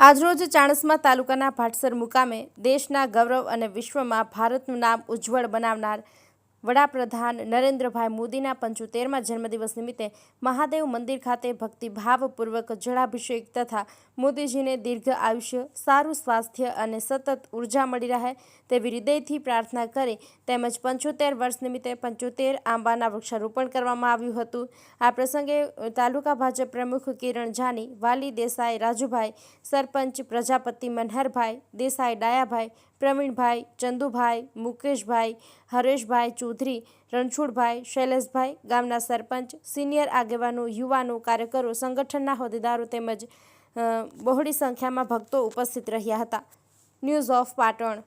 આજરોજ ચાણસ્મા તાલુકાના ભાટસર મુકામે દેશના ગૌરવ અને વિશ્વમાં ભારતનું નામ ઉજ્જવળ બનાવનાર વડાપ્રધાન નરેન્દ્રભાઈ મોદીના 75મા જન્મદિવસ નિમિત્તે મહાદેવ મંદિર ખાતે ભક્તિભાવપૂર્વક જળાભિષેક તથા મોદીજીને દીર્ઘ આયુષ્ય, સારું સ્વાસ્થ્ય અને સતત ઉર્જા મળી રહે તેવી હૃદયથી પ્રાર્થના કરી તેમજ 75 વર્ષ નિમિત્તે 75 આંબાના વૃક્ષારોપણ કરવામાં આવ્યું હતું। આ પ્રસંગે તાલુકા ભાજપ પ્રમુખ કિરણ જાની, વાલી દેસાઈ રાજુભાઈ, સરપંચ પ્રજાપતિ મનહરભાઈ દેસાઈ, ડાયાભાઈ પ્રવીણભાઈ, ચંદુભાઈ, મુકેશભાઈ, હરેશભાઈ ચૌધરી, રણછોડભાઈ, શૈલેષભાઈ, ગામના સરપંચ, સિનિયર આગેવાનો, યુવાનો, કાર્યકરો, સંગઠનના હોદ્દેદારો તેમજ બહોળી સંખ્યામાં ભક્તો ઉપસ્થિત રહ્યા હતા। News of Patan.